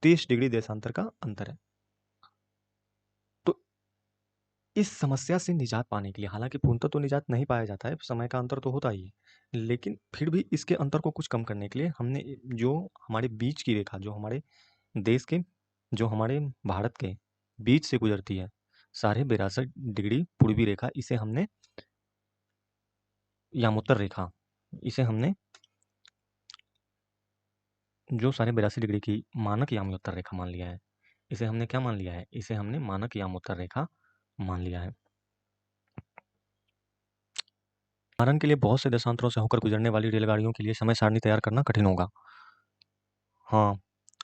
30 डिग्री देशांतर का अंतर है। तो इस समस्या से निजात पाने के लिए, हालांकि पूर्णतः तो निजात नहीं पाया जाता है, समय का अंतर तो होता ही है, लेकिन फिर भी इसके अंतर को कुछ कम करने के लिए हमने जो हमारे बीच की रेखा, जो हमारे देश के, जो हमारे भारत के बीच से गुजरती है, 62.5 डिग्री पूर्वी रेखा, इसे हमने यामोत्तर रेखा, इसे हमने जो 82.5 डिग्री की मानक यामोत्तर रेखा मान लिया है, इसे हमने क्या मान लिया है? इसे हमने मानक यामोत्तर रेखा मान लिया है। उदाहरण के लिए बहुत से देशांतरों से होकर गुजरने वाली रेलगाड़ियों के लिए समय सारणी तैयार करना कठिन होगा। हाँ,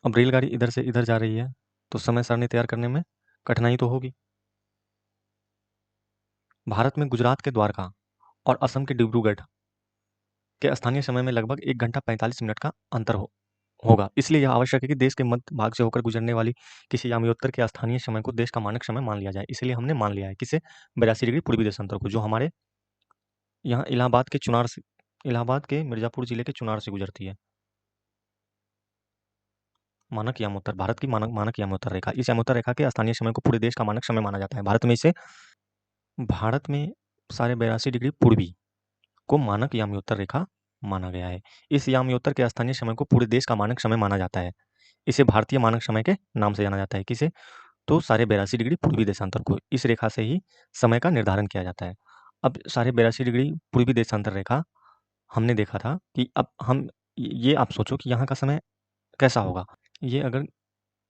अब रेलगाड़ी इधर से इधर जा रही है तो समय सारणी तैयार करने में कठिनाई तो होगी। भारत में गुजरात के द्वारका और असम के डिब्रूगढ़ के स्थानीय समय में लगभग 1 घंटा 45 मिनट का अंतर होगा। इसलिए यह आवश्यक है कि देश के मध्य भाग से होकर गुजरने वाली किसी यामियोत्तर के स्थानीय समय को देश का मानक समय मान लिया जाए। इसलिए हमने मान लिया है किसे? 82 डिग्री पूर्वी देशांतर को, जो हमारे यहाँ इलाहाबाद के मिर्जापुर जिले के चुनार से गुजरती है। मानक यामोत्तर, भारत की मानक यामोत्तर रेखा, इस यामोत्तर रेखा के स्थानीय समय को पूरे देश का मानक समय माना जाता है। भारत में 82.5 डिग्री पूर्वी को मानक यामयोत्तर रेखा माना गया है। इस यामयोत्तर के स्थानीय समय को पूरे देश का मानक समय माना जाता है। इसे भारतीय मानक समय के नाम से जाना जाता है। किसे? तो 82.5 डिग्री पूर्वी देशांतर को। इस रेखा से ही समय का निर्धारण किया जाता है। अब 82.5 डिग्री पूर्वी देशांतर रेखा, हमने देखा था कि अब हम ये आप सोचो कि यहाँ का समय कैसा होगा। ये अगर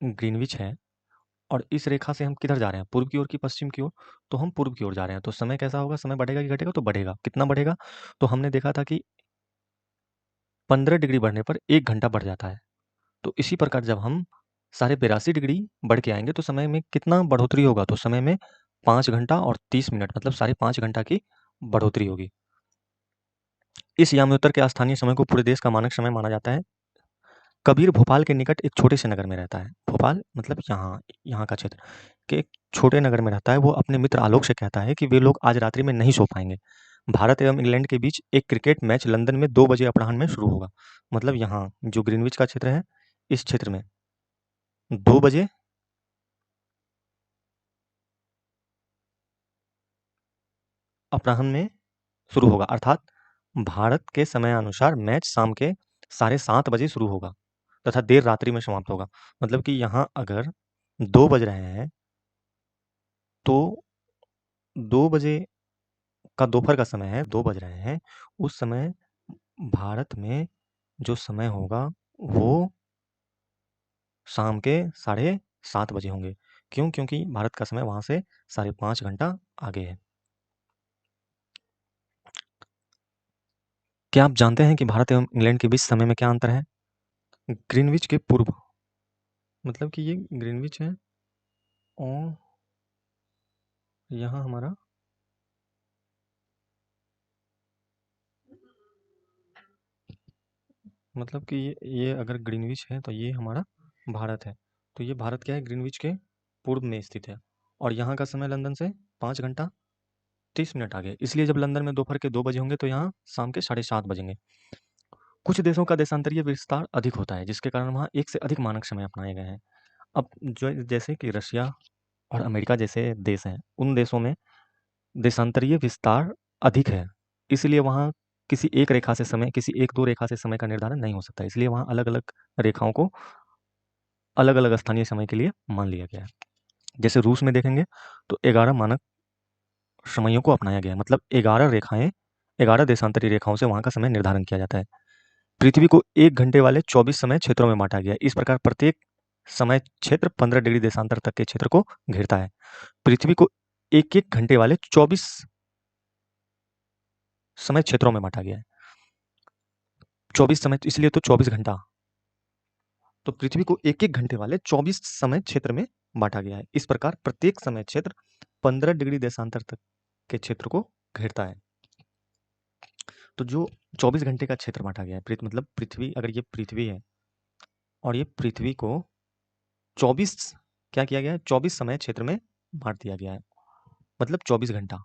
ग्रीनविच है और इस रेखा से हम किधर जा रहे हैं? पूर्व की ओर कि पश्चिम की ओर? तो हम पूर्व की ओर जा रहे हैं। तो समय कैसा होगा? समय बढ़ेगा कि घटेगा? तो बढ़ेगा। कितना बढ़ेगा? तो हमने देखा था कि 15 डिग्री बढ़ने पर 1 घंटा बढ़ जाता है। तो इसी प्रकार जब हम 82.5 डिग्री बढ़ के आएँगे तो समय में कितना बढ़ोतरी होगा? तो समय में 5 घंटा और 30 मिनट, मतलब 5.5 घंटा की बढ़ोतरी होगी। इस याम्योत्तर के स्थानीय समय को पूरे देश का मानक समय माना जाता है। कबीर भोपाल के निकट एक छोटे से नगर में रहता है। भोपाल मतलब यहाँ का क्षेत्र के एक छोटे नगर में रहता है। वो अपने मित्र आलोक से कहता है कि वे लोग आज रात्रि में नहीं सो पाएँगे। भारत एवं इंग्लैंड के बीच एक क्रिकेट मैच लंदन में 2 बजे अपराह्न में शुरू होगा। मतलब यहाँ जो ग्रीनविच का क्षेत्र है, इस क्षेत्र में 2 बजे अपराह्न में शुरू होगा, अर्थात भारत के समयानुसार मैच शाम के 7:30 बजे शुरू होगा तथा देर रात्रि में समाप्त होगा। मतलब कि यहाँ अगर 2 बज रहे हैं तो 2 बजे का दोपहर का समय है, 2 बज रहे हैं, उस समय भारत में जो समय होगा वो शाम के 7:30 बजे होंगे। क्यों? क्योंकि भारत का समय वहाँ से 5.5 घंटा आगे है। क्या आप जानते हैं कि भारत एवं इंग्लैंड के बीच समय में क्या अंतर है? ग्रीनविच के पूर्व, मतलब कि ये ग्रीनविच है और यहाँ हमारा मतलब कि ये अगर ग्रीनविच है तो ये हमारा भारत है। तो ये भारत क्या है? ग्रीनविच के पूर्व में स्थित है, और यहाँ का समय लंदन से 5 घंटा 30 मिनट आगे। इसलिए जब लंदन में दोपहर के 2 बजे होंगे तो यहाँ शाम के 7:30 बजेंगे। कुछ देशों का देशांतरीय विस्तार अधिक होता है, जिसके कारण वहाँ एक से अधिक मानक समय अपनाए गए हैं। अब जो जैसे कि रशिया और अमेरिका जैसे देश हैं, उन देशों में देशांतरीय विस्तार अधिक है। इसलिए वहाँ किसी एक रेखा से समय, किसी 1-2 रेखा से समय का निर्धारण नहीं हो सकता। इसलिए वहाँ अलग-अलग रेखाओं को अलग-अलग स्थानीय समय के लिए मान लिया गया है। जैसे रूस में देखेंगे तो 11 मानक समयों को अपनाया गया है। मतलब 11 रेखाएँ, 11 देशांतरी रेखाओं से वहाँ का समय निर्धारण किया जाता है। पृथ्वी को 1 घंटे वाले 24 समय क्षेत्रों में बाँटा गया है। इस प्रकार प्रत्येक समय क्षेत्र 15 डिग्री देशांतर तक के क्षेत्र को घेरता है। पृथ्वी को 1-1 घंटे वाले 24 समय क्षेत्रों में बाँटा गया है। 24 समय इसलिए तो 24 घंटा। तो पृथ्वी को 1-1 घंटे वाले 24 समय क्षेत्र में बाँटा गया है। इस प्रकार प्रत्येक समय क्षेत्र 15 डिग्री देशांतर तक के क्षेत्र को घेरता है। तो जो 24 घंटे का क्षेत्र बांटा गया है, मतलब पृथ्वी, अगर ये पृथ्वी है और ये पृथ्वी को 24 क्या किया गया है, 24 समय क्षेत्र में बांट दिया गया है, मतलब 24 घंटा,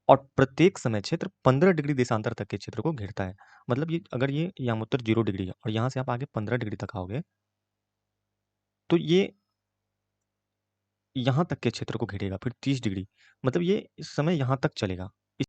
और प्रत्येक समय क्षेत्र 15 डिग्री देशांतर तक के क्षेत्र को घेरता है। मतलब ये अगर ये यामोत्तर 0 डिग्री है और यहाँ से आप आगे 15 डिग्री तक आओगे, तो ये यहाँ तक के क्षेत्र को घेरेगा, फिर 30 डिग्री, मतलब ये इस समय यहाँ तक चलेगा।